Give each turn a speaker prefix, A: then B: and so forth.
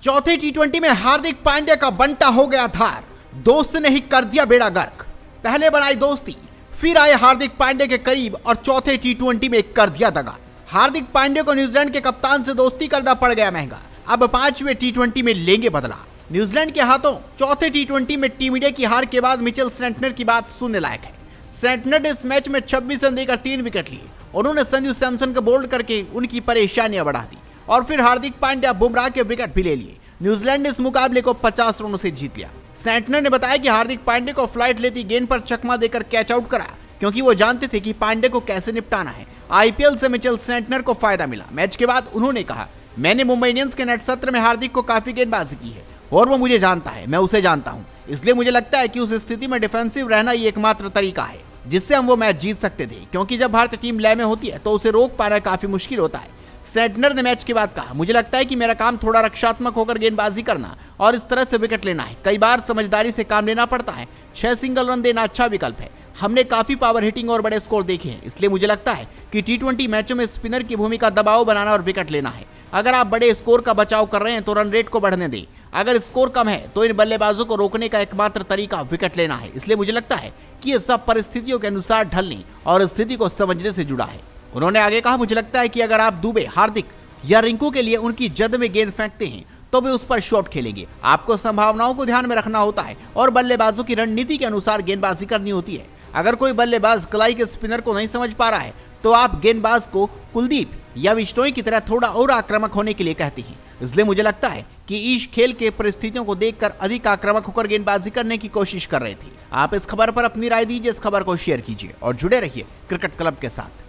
A: चौथे टी20 में हार्दिक पांड्या का बंटा हो गया धार, दोस्त ने ही कर दिया बेड़ा गर्क। पहले बनाई दोस्ती, फिर आए हार्दिक पांड्या के करीब और चौथे टी20 में कर दिया दगा। हार्दिक पांड्या को न्यूजीलैंड के कप्तान से दोस्ती करना पड़ गया महंगा। अब पांचवें टी20 में लेंगे बदला। न्यूजीलैंड के हाथों चौथे टी20 में टीम इंडिया की हार के बाद मिचेल सेंटनर की बात सुनने लायक है। सेंटनर ने इस मैच में 26 रन देकर 3 विकेट लिए। उन्होंने संजू सैमसन को बोल्ड करके उनकी परेशानियां बढ़ा दी और फिर हार्दिक पांड्या बुमराह के विकेट भी ले लिए। न्यूजीलैंड ने इस मुकाबले को 50 रनों से जीत लिया। सेंटनर ने बताया कि हार्दिक पांड्या को फ्लाइट लेती गेंद पर चकमा देकर कैच आउट करा, क्योंकि वो जानते थे कि पांड्या को कैसे निपटाना है। आईपीएल से मिचेल सेंटनर को फायदा मिला। मैच के बाद उन्होंने कहा, मैंने मुंबई इंडियंस के नेट सत्र में हार्दिक को काफी गेंदबाजी की है और वो मुझे जानता है, मैं उसे जानता हूं। इसलिए मुझे लगता है कि उस स्थिति में डिफेंसिव रहना ही एकमात्र तरीका है जिससे हम वो मैच जीत सकते थे, क्योंकि जब भारतीय टीम लय में होती है तो उसे रोक पाना काफी मुश्किल होता है। सेंटनर ने मैच के बाद कहा, मुझे लगता है कि मेरा काम थोड़ा रक्षात्मक होकर गेंदबाजी करना और इस तरह से विकेट लेना है। कई बार समझदारी से काम लेना पड़ता है। 6 सिंगल रन देना अच्छा विकल्प है। हमने काफी पावर हिटिंग और बड़े स्कोर देखे हैं, इसलिए मुझे लगता है कि टी20 मैचों में स्पिनर की भूमिका दबाव बनाना और विकेट लेना है। अगर आप बड़े स्कोर का बचाव कर रहे हैं तो रन रेट को बढ़ने दें। अगर स्कोर कम है तो इन बल्लेबाजों को रोकने का एकमात्र तरीका विकेट लेना है। इसलिए मुझे लगता है कि ये सब परिस्थितियों के अनुसार ढलने और स्थिति को समझने से जुड़ा है। उन्होंने आगे कहा, मुझे लगता है कि अगर आप दुबे, हार्दिक या रिंकू के लिए उनकी जद में गेंद फेंकते हैं तो वे उस पर शॉट खेलेंगे। आपको संभावनाओं को ध्यान में रखना होता है और बल्लेबाजों की रणनीति के अनुसार गेंदबाजी करनी होती है। अगर कोई बल्लेबाज कलाई के स्पिनर को नहीं समझ पा रहा है तो आप गेंदबाज को कुलदीप या विश्नोई की तरह थोड़ा और आक्रामक होने के लिए कहते हैं। इसलिए मुझे लगता है कि इस खेल के परिस्थितियों को देखकर अधिक आक्रामक होकर गेंदबाजी करने की कोशिश कर रहे थे। आप इस खबर पर अपनी राय दीजिए, इस खबर को शेयर कीजिए और जुड़े रहिए क्रिकेट क्लब के साथ।